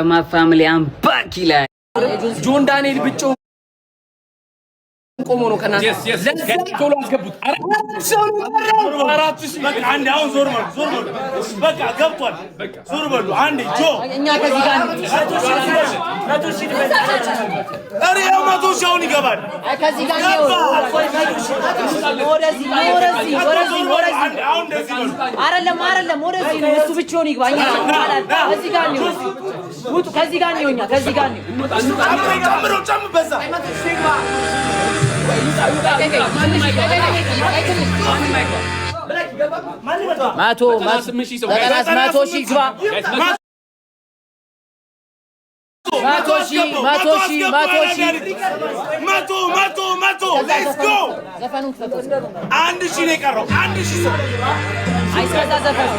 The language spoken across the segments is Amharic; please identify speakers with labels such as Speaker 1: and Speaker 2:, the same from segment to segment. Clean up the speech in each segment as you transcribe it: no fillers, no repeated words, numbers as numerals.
Speaker 1: my family, I'm back. John Daniel Bicho. ቆሞ ነው ከናንተ ቶሎ አስገቡት። አራት ሺህ በቃ አንድ አሁን ዞር በሉ በቃ ገብቷል። ዞር በሉ አንድ ጆ እኛ ከዚህ ጋር ነው 100 ሺህ አረ ያው 100 ሺህ አሁን ይገባል። ከዚህ ጋር ነው ወደዚህ አሁን እንደዚህ ነው አይደለም ወደዚህ ነው እሱ ብቻውን ይግባ። እኛ ከዚህ ጋር ነው ውጡ። ከዚህ ጋር ነው እኛ ከዚህ ጋር ነው ጨምሮ በዛ ማቶ ሺህ ግባ። አንድ ሺህ ነው የቀረው። አንድ ሺህ ሰው አይሰዛ ዘፈኑ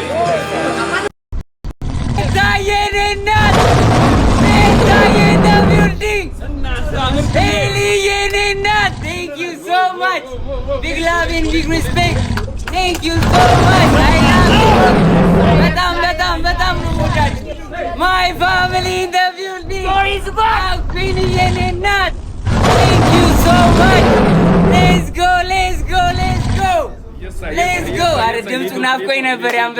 Speaker 1: Thank you so much. Big love and big respect. Thank you so much. I love you. Betam. My family in the building. Queen Yenenat. Thank you so much. Let's go. አረ ድምፁ ናፍቆኝ ነበር ያንበ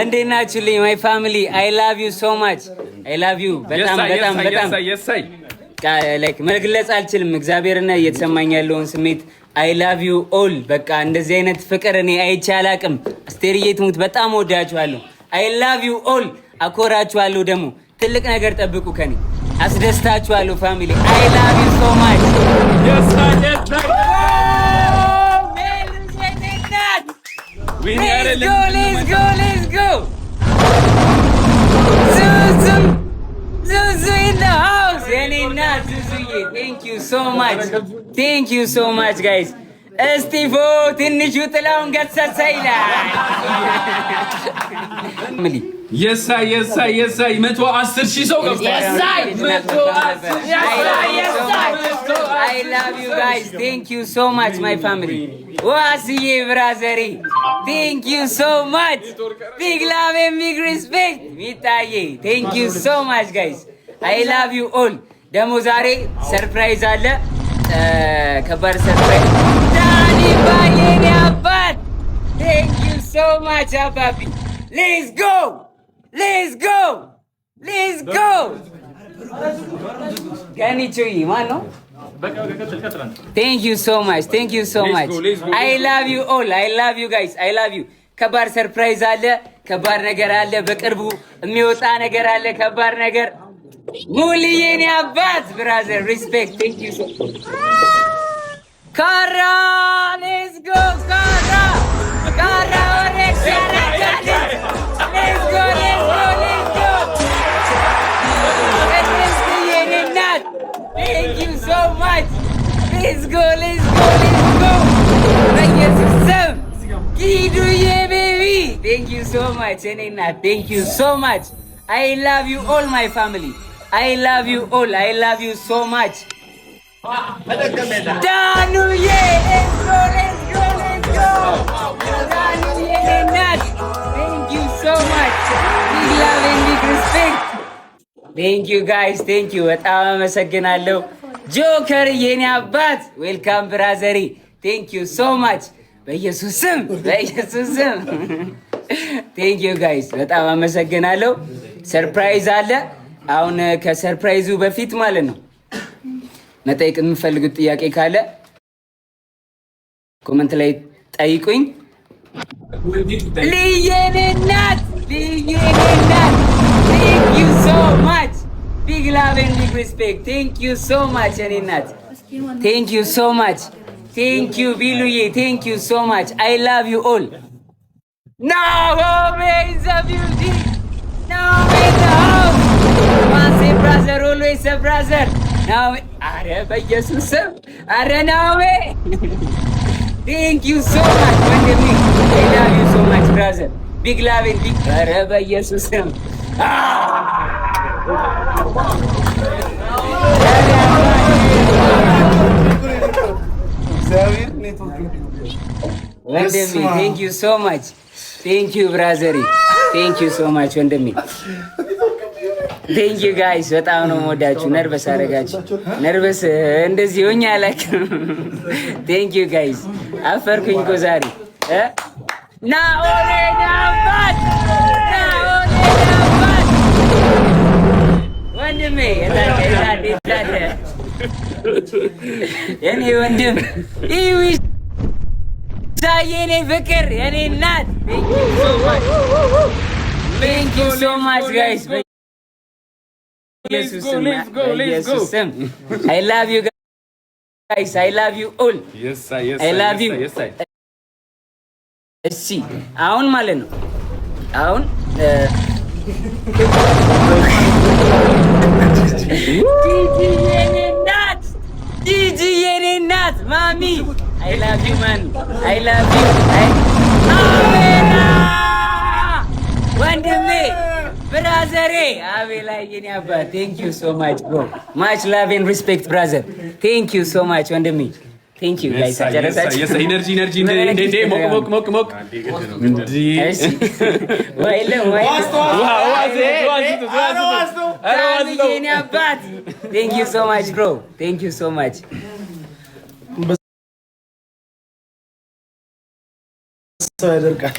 Speaker 1: እንዴት ናችሁልኝ? ማይ ፋሚሊ አይ ላቭ ዩ ሶ ማች አይ ላቭ ዩ በጣም ላይክ መግለጽ አልችልም። እግዚአብሔርና እየተሰማኝ ያለውን ስሜት አይ ላቭ ዩ ኦል። በቃ እንደዚህ አይነት ፍቅር እኔ አይቼ አላቅም። አስቴርዬ ትሙት በጣም ወዳችኋለሁ። አይ ላቭ ዩ ኦል። አኮራችኋለሁ። ደግሞ ትልቅ ነገር ጠብቁ ከኔ። አስደስታችኋለሁ ፋሚሊ። አይ ላቭ ዩ ሶ ማች Let's go. Zuzu in the house. Zuzu, thank you so much, guys. እስቲፎ ትንሹ ጥላውን ገሰሰ ይላል።
Speaker 2: የሳይ 110 ሺህ ሰው ገብቷል።
Speaker 1: I love you guys. Thank you so much, my family. ዋስዬ ብራዘሪ thank you so much. Big love and big respect. ሚታዬ thank you so much, guys. I love you all. ደግሞ ዛሬ ሰርፕራይዝ አለ። ከባድ ሰርፕራይዝ ዳኒ ባየኔ አባት thank you so much አባቢ let's go ገኒቹይ ማን ነው? thank you so much I love you all. I love you guys. I love you. ከባድ ሰርፕራይዝ አለ። ከባድ ነገር አለ። በቅርቡ የሚወጣ ነገር አለ። ከባድ ነገር ሙልዬኔ አባት ብራዘር ሪስፔክት thank you so ካራ let's go ካራ ወሬክስ ያረጋል let's go thank you so much. Let's go በኢየሱስ ስም ኪዱዬ baby thank you so much እኔና thank you so much. I love you all my family. I love you all. I love you so much. ዳኑዬ let's go ዳኑዬ ናት thank you so much. Big love and big respect. Thank you guys. Thank you. በጣም አመሰግናለሁ። ጆከር የኔ አባት ዌልካም ብራዘሪ thank you so much. በኢየሱስ ስም thank you guys. በጣም አመሰግናለሁ። ሰርፕራይዝ አለ። አሁን ከሰርፕራይዙ በፊት ማለት ነው መጠየቅ የምፈልጉት ጥያቄ ካለ ኮሜንት ላይ ጠይቁኝ። ልየኔናት thank you so much. Big love and big respect. Thank you so much Aninat. Thank you so much. Thank you Biluye. Thank you so much. I love you all. Now is a beauty. Now in the house. Once a brother, always a brother. Now are በኢየሱስ are now. Thank you so much Pandemic. I love you so much brother. Big love and big are በኢየሱስ ወንድሜ ቴንክ ዩ ሶ ማች ቴንክ ዩ ብራዘሪ ቴንክ ዩ ሶ ማች ወንድሜ ቴንክ ዩ ጋይስ በጣም ነው የምወዳችሁ። ነርቨስ አደረጋችሁ። ነርቨስ እንደዚህ ሆኜ አላውቅም። ቴንክ ዩ ጋይስ አፈርኩኝ እኮ ዛሬ ናኦሌ ናባት ወንድሜ የኔ ወንድም የኔ ፍቅር የኔ እናት ቴንክ ዩ ሶ ማች ጋይስ ኢየሱስ ስም I love you guys I love you all I love you እሺ አሁን ማለት ነው አሁን ጂጂ የኔ እናት ማሚ I love you man I love you አቤላ ወንድሜ ብራዘሬ አቤላ የኔ አባት thank you so much bro much love and respect brother thank you so much ወንድሜ thank you guys
Speaker 2: yes energy እንዴ ሞቅ እሺ
Speaker 1: ወይለም የኔ አባት thank you so much bro thank you so much
Speaker 3: ያደርጋል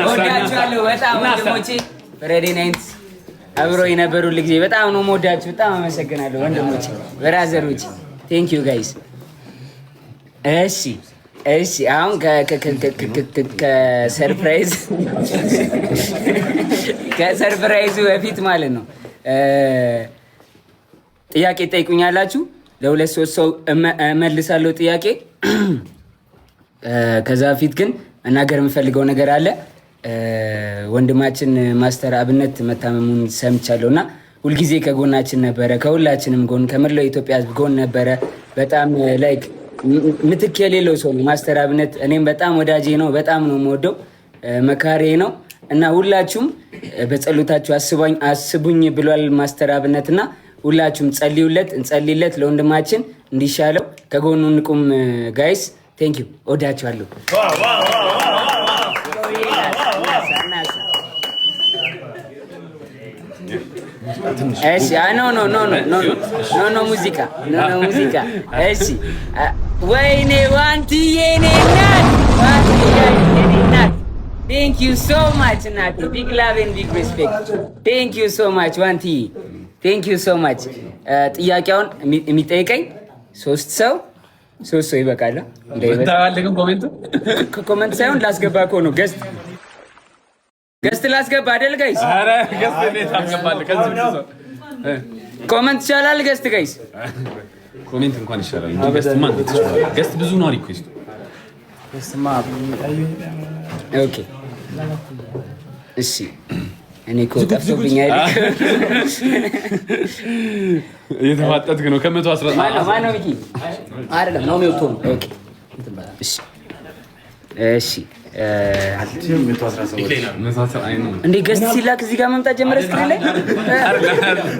Speaker 3: ወዳችኋለሁ በጣም ወንድሞቼ ፍሬዲ ናይንስ አብሮ የነበሩ ጊዜ በጣም ነው የምወዳችሁ። በጣም አመሰግናለሁ ወንድሞቼ ብራዘሮቼ ቴንክ ዩ ጋይስ። እሺ አሁን ከሰርፕራይዙ በፊት ማለት ነው ጥያቄ ጠይቁኛላችሁ። ለሁለት ሶስት ሰው እመልሳለሁ ጥያቄ። ከዛ በፊት ግን መናገር የምፈልገው ነገር አለ። ወንድማችን ማስተር አብነት መታመሙን ሰምቻለሁ እና ሁልጊዜ ከጎናችን ነበረ፣ ከሁላችንም ጎን፣ ከመላው ኢትዮጵያ ሕዝብ ጎን ነበረ። በጣም ላይክ ምትክ የሌለው ሰው ነው ማስተር አብነት። እኔም በጣም ወዳጄ ነው፣ በጣም ነው የምወደው፣ መካሬ ነው እና ሁላችሁም በጸሎታችሁ አስቡኝ ብሏል ማስተር አብነት እና ሁላችሁም ጸልዩለት፣ እንጸልይለት ለወንድማችን እንዲሻለው፣ ከጎኑ እንቁም ጋይስ። ቴንክ ዩ ወዳችኋለሁ። እሺ ኖ ሙዚቃ እሺ ወይኔ ዋንትዬ የኔ እናት ቴንክ ዩ ሶ ማች እናቴ ቢግ ላቭ ኤንድ ቢግ ሪስፔክት ቴንክ ዩ ሶ ማች ዋንትዬ ቴንክ ዩ ሶ ማች ጥያቄውን የሚጠይቀኝ ሶስት ሰው ይበቃል። ኮሜንት ሳይሆን ላስገባ እኮ ነው ገስት ላስገባ አይደል ጋይስ? አረ ገስት እንዴት አስገባለሁ? ከዚህ ብዙ ኮሜንት ይቻላል። ገስት ጋይስ
Speaker 2: ኮሜንት እንኳን ይሻላል እንጂ ገስት ማን ይችላል? ገስት ብዙ ነው ሪኩዌስት።
Speaker 3: ገስትማ
Speaker 1: ኦኬ እሺ እኔ እኮ ጠፍቶብኛል።
Speaker 2: እየተፋጠጥክ ነው። ከ119
Speaker 1: ማነው ሚኪ? አይደለም ነው የሚወጣው። ኦኬ እሺ እንዴ ገስት ሲላክ እዚህ ጋር መምጣት ጀመረ። ስክሪን ላይ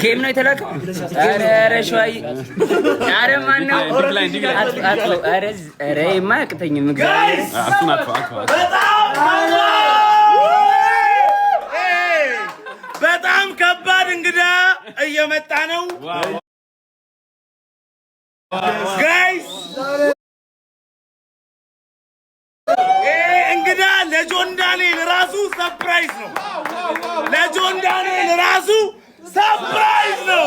Speaker 1: ጌም ነው የተላከው። ኧረ ሸዋይ ኧረ ማነው? ኧረ የማያቅተኝም እግዚአብሔር
Speaker 3: በጣም ከባድ እንግዳ እየመጣ ነው ጋይስ። እንግዳ ለጆን ዳንኤል ራሱ ሰርፕራይዝ ነው። ለጆን ዳንኤል ራሱ ሰርፕራይዝ ነው።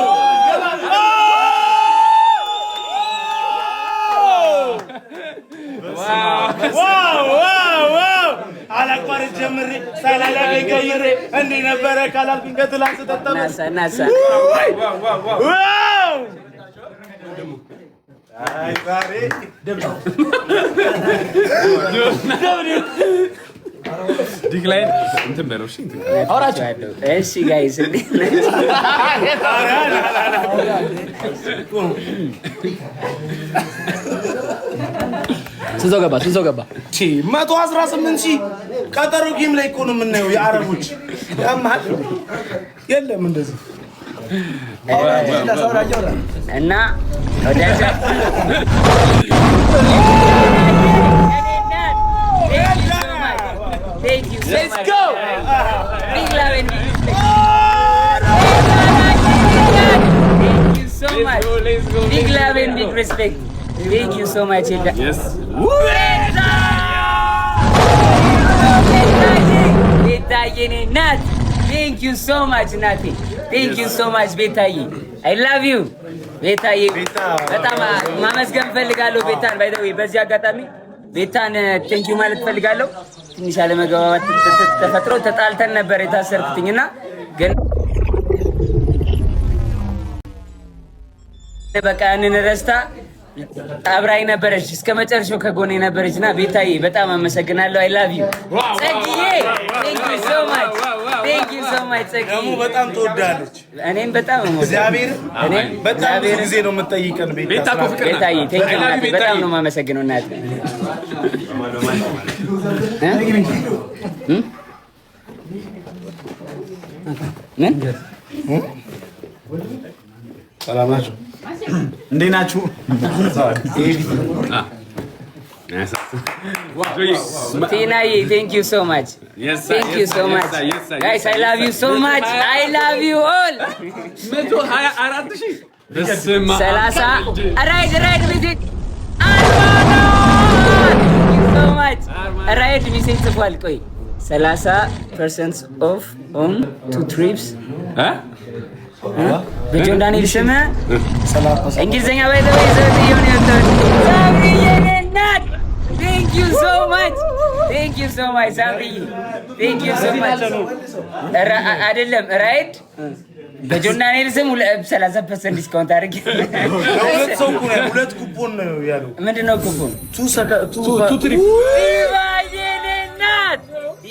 Speaker 3: ዋው አላቋርጥ ጀምሬ ሳላላገ ቀይሬ እንዲህ ነበረ ካላልኩኝ ከትላንት ተጠጣሁ።
Speaker 4: አይ ዛሬ
Speaker 2: ዲክላይን እንትን በለው እሺ
Speaker 3: አውራችሁ እሺ ጋይስ
Speaker 5: ስንት ሰው ገባ
Speaker 4: 118,000 ቀጠሮ ጌም ላይ እኮ ነው የምናየው የአረቦች ያማል የለም እንደዚህ
Speaker 3: እና ወዳጅ Thank you so much. Let's go. Big love and big respect. Thank you so much.
Speaker 2: Let's go.
Speaker 3: Big love and big respect. Thank you so much.
Speaker 2: Yes.
Speaker 3: ቤታዬ ናት። Thank you so much ናቴ። Thank you so much ቤታዬ. I love you ቤታዬ። በጣም ማመስገን ፈልጋለሁ ቤታን። ባይ ዘ ዌይ በዚህ አጋጣሚ ቤታን ቴንክ ዩ ማለት ፈልጋለሁ። ትንሽ አለመግባባት ተፈጥሮ ተጣልተን ነበር የታሰርኩትኝና ግን በቃ ያንን ረስታ አብራኝ ነበረች እስከ መጨረሻው ከጎኔ ነበረችና ቤታዬ በጣም አመሰግናለሁ። አይ ላቭ ዩ ጸጊዬ። ቴንክ ዩ ሶ ማች ቴንክ ዩ ሶ ማች ጸጊዬ።
Speaker 4: ደግሞ በጣም ትወዳለች።
Speaker 3: እኔም በጣም
Speaker 4: እግዚአብሔር በጣም ብዙ ጊዜ ነው የምጠይቀን
Speaker 2: ቤታ እኮ ፍቅር ናት።
Speaker 3: ቤታዬ ቴንክ ዩ እናቴ በጣም ነው የማመሰግነው እናቴ። ምን
Speaker 4: ሰላም ናችሁ? እንዴት ናችሁ?
Speaker 3: ቲናዬ ቴንክ ዩ ሶ ማች ቴንክ ዩ ሶ ማች ጋይስ አይ ላቭ ዩ ሶ ማች አይ ላቭ ዩ ኦል 124,000 ራይድ ቪዚት ሶ ማች ራይድ ሚሴጅ ጽፏል። ቆይ 30% ኦፍ ኦን 2 ትሪፕስ በጆን ዳንኤል ስም እንግሊዝኛ ባይ ዘ ዌይ ዘብየው ነው የወጣው። Thank you so much. Thank you so much ሳምሪዬ Thank you so much። አይደለም ራይድ በጆን ዳንኤል ስም 30% ዲስካውንት አድርጌ
Speaker 4: ሁለት ሰው እኮ ነው ሁለት ኩፖን ነው ያለው።
Speaker 3: ምንድነው ኩፖን?
Speaker 4: 2 ትሪፕ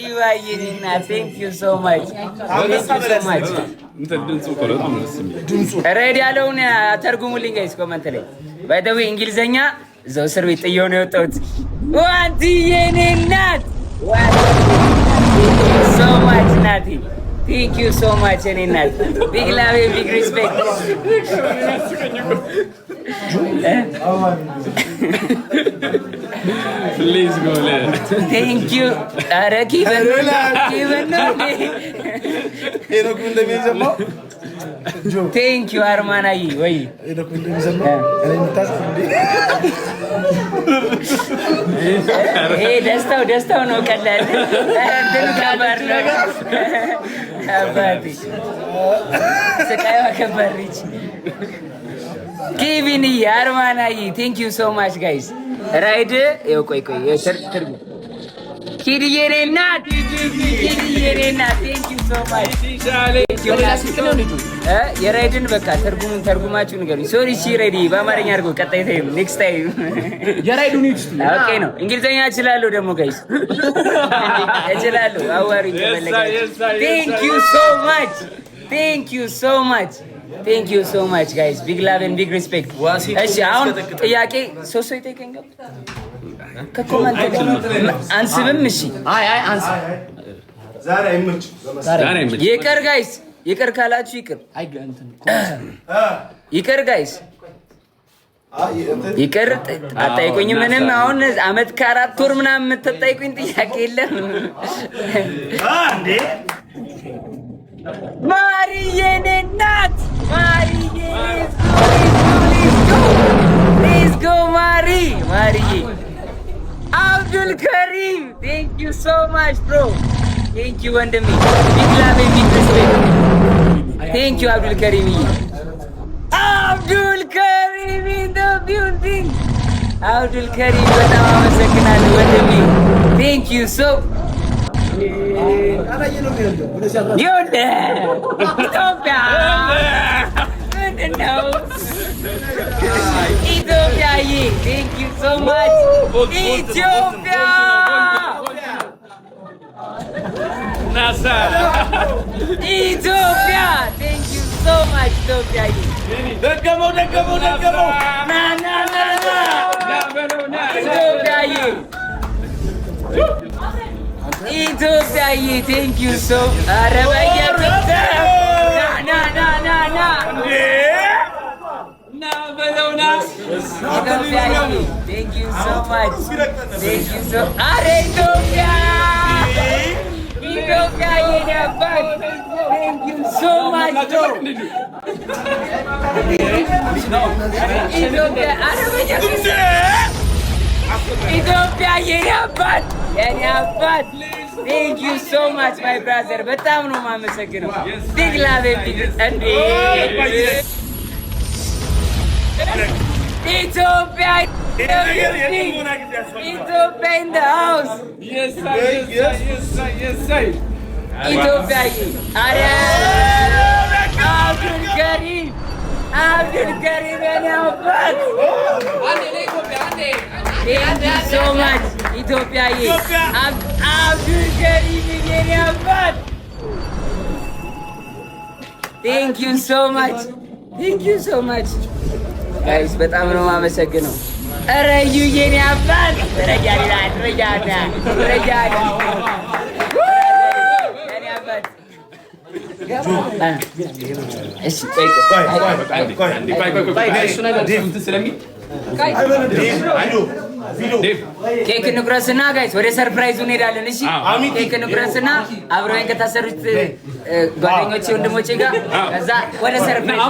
Speaker 3: ይዋይና Thank you so much. Thank you so much። ራይድ ያለውን ተርጉሙልኝ ጋይስ ኮሜንት ላይ። ባይ ዘ ዌይ እንግሊዘኛ እዛው እስር ቤት ጥዬው ነው የወጣሁት። ዋንቲዬ እኔ እናት so much ናቲ Thank you so much እኔ እናት big love and big respect.
Speaker 2: Please go there.
Speaker 3: Thank you. ኧረ ኪበን ነው
Speaker 4: ሄኖክ እንደሚዘማው
Speaker 3: Thank you አርማናዬ ወይ
Speaker 4: ሄኖክ እንደሚዘማው
Speaker 3: ደስታው ነው ቀላል እንትን ከባድ ነው አባቴ ስቃዩ ከባድ ነች። ኬቪን አርማናዬ Thank you so much guys ራይድ ይኸው ቆይ ትርጉም ኪድዬ እኔ እናት Thank you so much የራይድን በቃ ተርጉማችሁ ንገሩኝ። ሶሪ እሺ ሬዲ በአማርኛ አድርገው ቀጣይ ታይም ኔክስት ታይም
Speaker 5: የራይዱን ዩቲዩብ
Speaker 3: ኦኬ ነው። እንግሊዘኛ እችላለሁ ደግሞ ጋይስ እችላለሁ። አዋሪኝ ተመለከቱ። Thank you so much guys big love and big respect። እሺ አሁን ጥያቄ ሶስት ሰው ይጠይቀኝ ከኮመንት አንስብም። እሺ
Speaker 5: አይ አንስ
Speaker 4: ዛሬ አይመችም።
Speaker 3: ይቅር ጋይስ ይቅር ካላችሁ ይቅር ይቅር ጋይስ ይቅር አጠይቁኝ። ምንም አሁን አመት ከ4 ወር ምናምን የምትጠይቁኝ ጥያቄ የለም እንዴ ማሪዬ እናት ማሪዬ Let's go ማሪዬ አብዱል ከሪም Thank you so much bro Thank you ወንድሜ big love and big respect Thank you አብዱል ከሪም in the building አብዱል ከሪም በጣም አመሰግናለሁ ወንድሜ Thank you so ኢትዮጵያ ምንድን ነው
Speaker 1: ኢትዮጵያዬ ቴንክ ዩ ሶ ማች ኢትዮጵያ ኢትዮጵያ ቴንክ ዩ ሶ ማች ኢትዮጵያዬ
Speaker 4: ደገመው
Speaker 1: ና ኢትዮጵያዬ ኢትዮጵያዬ ቴንክ ዩ ሶ ኧረ በየብት ና ኢትዮጵያዬ ቴንክ ዩ ሶ ማች ቴንክ ዩ ሶ ኧረ ኢትዮጵያ የኔ አባት ቴንክ ዩ ሶ ማች ኢትዮጵያ የኔ አባት ቴንክ ዩ ሶ ማች ማይ ብራዘር በጣም ነው የማመሰግነው። ቢግ ላቭ ኢትዮጵያ ኢትዮጵያ ኢን ዘ ሃውስ ኢትዮጵያ አረ አብዱል ከሪም የኔ አባት ቴንክ ዩ ሶ ማች ኢትዮጵያዬ አብዱል ከሪም የኔ አባት ቴንክ ዩ ሶ ማች ጋይስ በጣም ነው የማመሰግነው። ኧረ እዩ የኔ አባት ረጃዳ የኔ አባት እሺ ኬክ እንቁረስና ጋይስ ወደ ሰርፕራይዙ እንሄዳለን። እሺ ኬክ እንቁረስና አብረን ከታሰሩት ጓደኞቼ ወንድሞቼ ጋር ከዛ ወደ ሰርፕራይዝ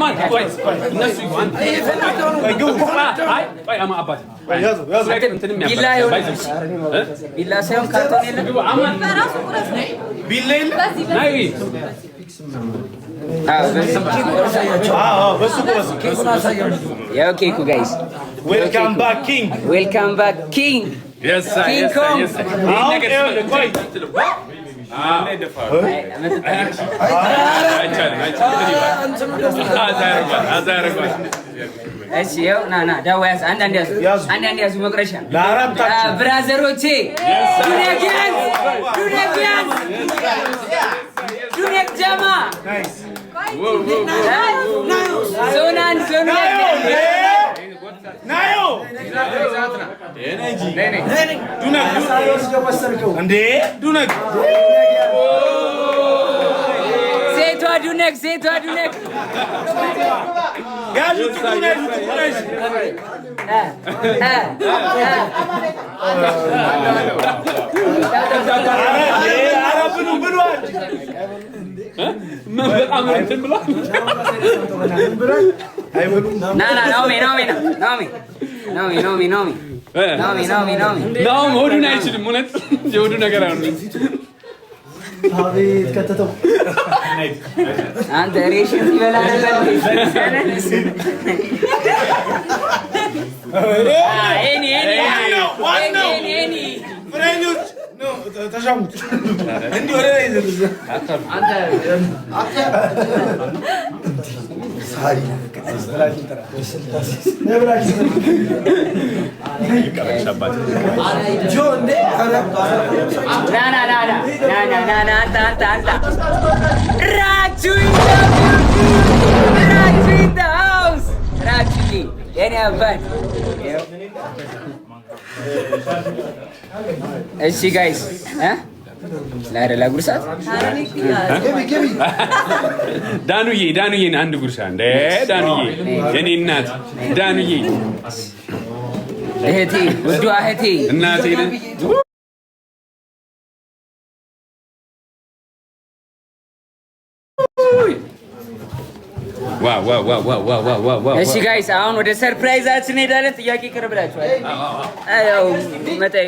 Speaker 1: ቢላ ሳይሆን ካርቶን የለም ያው ኬኩ ጋይስ
Speaker 4: ዌልካም ባክ ኪንግ
Speaker 1: ኪንግ ኮንግ እሺ ያው ና ዳዋ ያዝ አንዳንድ ያዙ መቅረሻ ብራዘሮቼ ዱኔክ ጀማ ዞናን
Speaker 4: ናዮ ዱነግ
Speaker 1: ሴቷ ዱነግ
Speaker 4: ያዙት
Speaker 2: ናኦም ሆዱን አይችልም። እውነት የሆዱ ነገር
Speaker 5: አቤት ከተተው
Speaker 1: አንተ ሬሽን ሲበላ
Speaker 4: ተሻሙት እንዲህ ወደ ላይ
Speaker 1: እሺ ጋይስ ላደላ ጉርሳት
Speaker 2: ዳኑዬን አንድ ጉርሻ እንደ ዳኑዬ የኔ እናት ዳኑዬ
Speaker 1: እህቴ ውዷ እህቴ
Speaker 2: እናቴ
Speaker 1: እሺ ጋይስ አሁን ወደ ሰርፕራይዛችን ሄዳለን። ጥያቄ ቅርብ ብላችኋል። አው መጣይ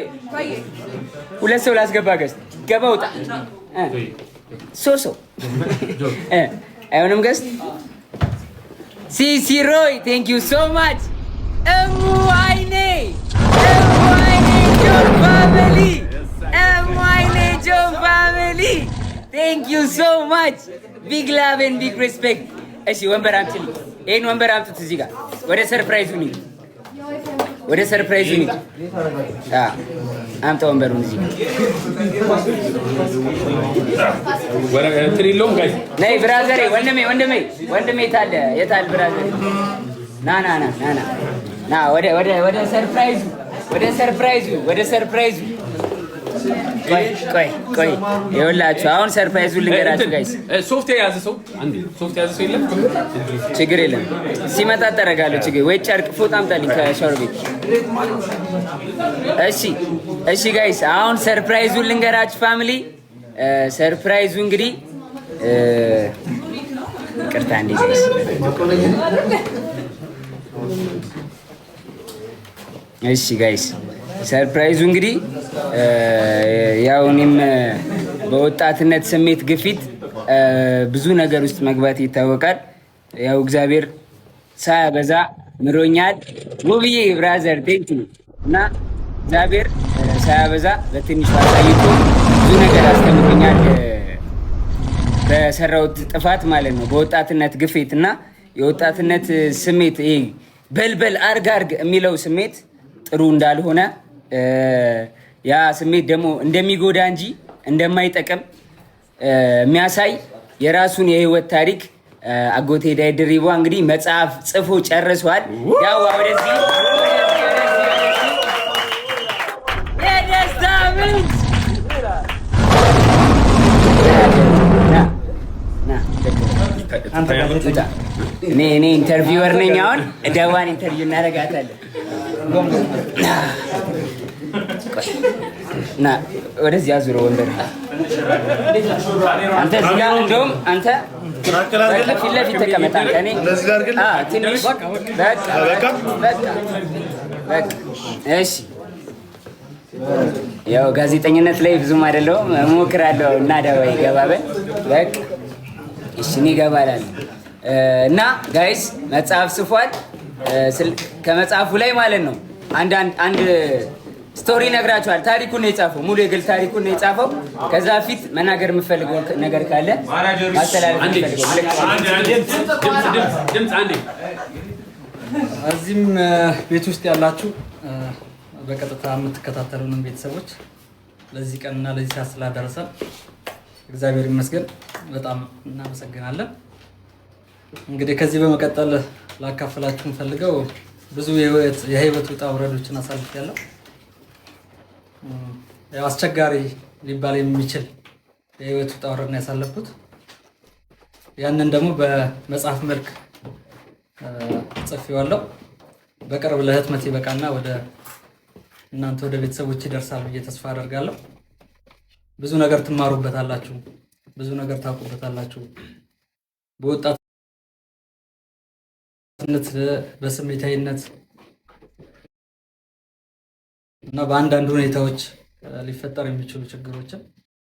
Speaker 1: ሁለት ሰው ላስገባ ገስት ገባ ውጣ ሶሶ አይሆንም ገስት ሲሲ ሮይ ቴንክ ዩ ሶ ማች እሙ አይኔ ጆን ፋሚሊ ቴንክ ዩ ሶ ማች ቢግ ላቭ ኤንድ ቢግ ሪስፔክት። እሺ ወንበር አምጪልኝ። ይሄን ወንበር አምጡት እዚህ ጋር ወደ ሰርፕራይዙ ነው።
Speaker 3: ወደ ሰርፕራይዙ እንሂድ። አምጣ ወንበሩን እዚህ ነይ ብራዘሬ። ወንድሜ የታል ብራዘሬ? ና ወደ ሰርፕራይዙ ቆይ ይኸውላችሁ፣ አሁን ሰርፕራይዙን ልንገራችሁ ጋይስ።
Speaker 2: ሶፍት የያዘ ሰው የለም?
Speaker 3: ችግር የለም ሲመጣ ጠረጋለሁ። ችግር ወይ ጨርቅ ፎጣ አምጣልኝ ከሻወር ቤት። እሺ ጋይስ፣ አሁን ሰርፕራይዙን ልንገራችሁ ፋሚሊ። ሰርፕራይዙ እንግዲህ ይቅርታ እንዴ ጋይስ፣ እሺ ጋይስ ሰርፕራይዙ እንግዲህ ያው እኔም በወጣትነት ስሜት ግፊት ብዙ ነገር ውስጥ መግባት ይታወቃል። ያው እግዚአብሔር ሳያበዛ ምሮኛል። ውብዬ ብራዘር ቴንክ ዩ እና እግዚአብሔር ሳያበዛ በትንሹ አሳይቶ ብዙ ነገር አስተምሮኛል። በሰራሁት ጥፋት ማለት ነው። በወጣትነት ግፊት እና የወጣትነት ስሜት ይሄ በልበል አርግ የሚለው ስሜት ጥሩ እንዳልሆነ ያ ስሜት ደግሞ እንደሚጎዳ እንጂ እንደማይጠቅም የሚያሳይ የራሱን የህይወት ታሪክ አጎቴ ዳይ ድሪባ እንግዲህ መጽሐፍ ጽፎ ጨርሷል። ያው ወደዚህ የደስታ ምንጭ እኔ ኢንተርቪወር ነኝ። አሁን ደዋን ኢንተርቪው እናደርጋታለን። ና ወደዚህ አዙረው ወንበር። አንተ እዚህ ጋር እንደውም አንተ ፊት ለፊት ተቀመጥ። አንተ እኔ ትንሽ በቃ እሺ። ያው ጋዜጠኝነት ላይ ብዙም አይደለሁም፣ እሞክራለሁ እና ደዋይ ገባበል በቃ እሺ። እኔ እገባላለሁ እና ጋይስ መጽሐፍ ጽፏል። ከመጽሐፉ ላይ ማለት ነው አንድ ስቶሪ ነግራችኋል። ታሪኩን ነው የጻፈው፣ ሙሉ የግል ታሪኩን ነው የጻፈው። ከዛ ፊት መናገር የምፈልገው ነገር ካለ ማስተላለፍ የምፈልገው
Speaker 5: እዚህም ቤት ውስጥ ያላችሁ በቀጥታ የምትከታተሉንም ቤተሰቦች ለዚህ ቀንና ለዚህ ሰዓት ስላደረሰን እግዚአብሔር ይመስገን፣ በጣም እናመሰግናለን። እንግዲህ ከዚህ በመቀጠል ላካፍላችሁ የምፈልገው ብዙ የህይወት ውጣ ውረዶችን አሳልፌያለሁ። ያው አስቸጋሪ ሊባል የሚችል የህይወት ውጣ ውረድ ነው ያሳለፍኩት። ያንን ደግሞ በመጽሐፍ መልክ ጽፌዋለሁ። በቅርብ ለህትመት ይበቃና ወደ እናንተ ወደ ቤተሰቦች ይደርሳል ብዬ ተስፋ አደርጋለሁ። ብዙ ነገር ትማሩበታላችሁ፣ ብዙ ነገር ታውቁበታላችሁ። በወጣትነት በስሜታዊነት እና በአንዳንድ ሁኔታዎች ሊፈጠር የሚችሉ ችግሮችን